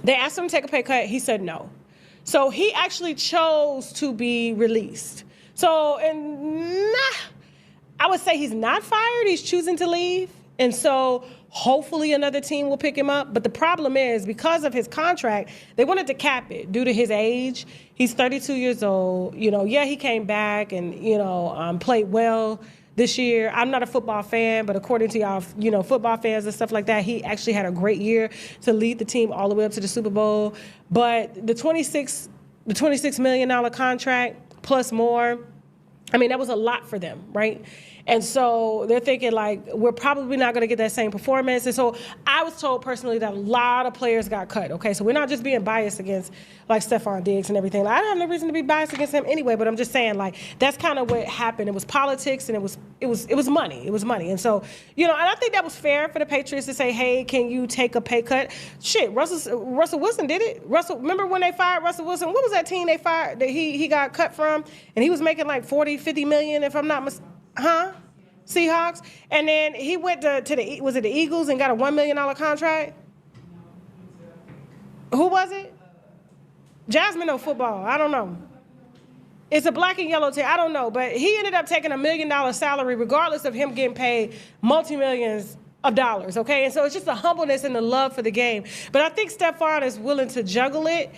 They asked him to take a pay cut. He said no. So he actually chose to be released. So, I would say he's not fired. He's choosing to leave. And so hopefully another team will pick him up. But the problem is, because of his contract, they wanted to cap it due to his age. He's 32 years old. Yeah, he came back and, played well this year. I'm not a football fan, but according to y'all, football fans and stuff like that, he actually had a great year to lead the team all the way up to the Super Bowl. But the $26 million contract plus more, I mean, that was a lot for them, right? And so they're thinking, like, we're probably not going to get that same performance. And so I was told personally that a lot of players got cut, okay? So we're not just being biased against, like, Stephon Diggs and everything. Like, I don't have no reason to be biased against him anyway, but I'm just saying, like, that's kind of what happened. It was politics, and it was money. It was money. And so, and I think that was fair for the Patriots to say, hey, can you take a pay cut? Shit, Russell Wilson did it. Remember when they fired Russell Wilson? What was that team they fired that he got cut from? And he was making like 40, 50 million, if I'm not mistaken. Seahawks. And then he went to the Eagles and got a $1 million contract? Who was it? Jasmine know football. I don't know. It's a black and yellow team. I don't know. But he ended up taking $1 million salary regardless of him getting paid multi-millions of dollars, okay? And so it's just the humbleness and the love for the game. But I think Stephon is willing to juggle it.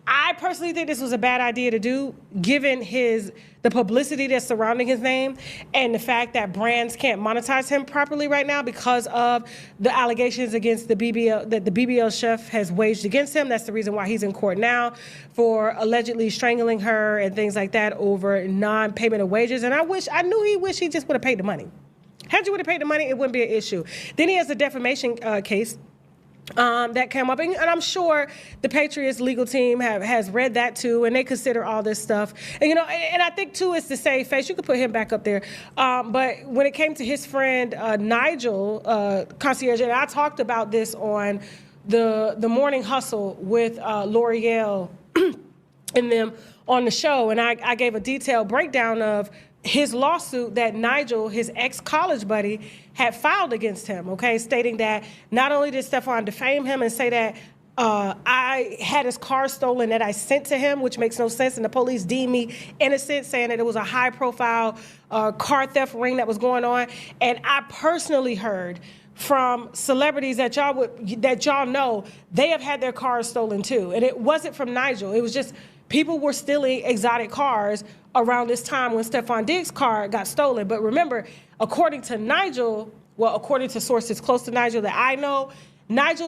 I personally think this was a bad idea to do, given the publicity that's surrounding his name and the fact that brands can't monetize him properly right now because of the allegations against the BBL chef has waged against him. That's the reason why he's in court now for allegedly strangling her and things like that over non-payment of wages. And I knew he wished he just would have paid the money. Had you would have paid the money, it wouldn't be an issue. Then he has a defamation case. That came up, and I'm sure the Patriots legal team has read that too, and they consider all this stuff. And and I think too, it's to save face. You could put him back up there, but when it came to his friend Nigel Concierge, and I talked about this on the Morning Hustle with L'Oreal and them on the show, and I gave a detailed breakdown of his lawsuit that Nigel, his ex-college buddy, had filed against him, okay, stating that not only did Stephon defame him and say that I had his car stolen that I sent to him, which makes no sense, and the police deemed me innocent, saying that it was a high-profile car theft ring that was going on. And I personally heard from celebrities that y'all know, they have had their cars stolen too. And it wasn't from Nigel. It was just people were stealing exotic cars around this time when Stephon Diggs' car got stolen. But remember, according to sources close to Nigel that I know, Nigel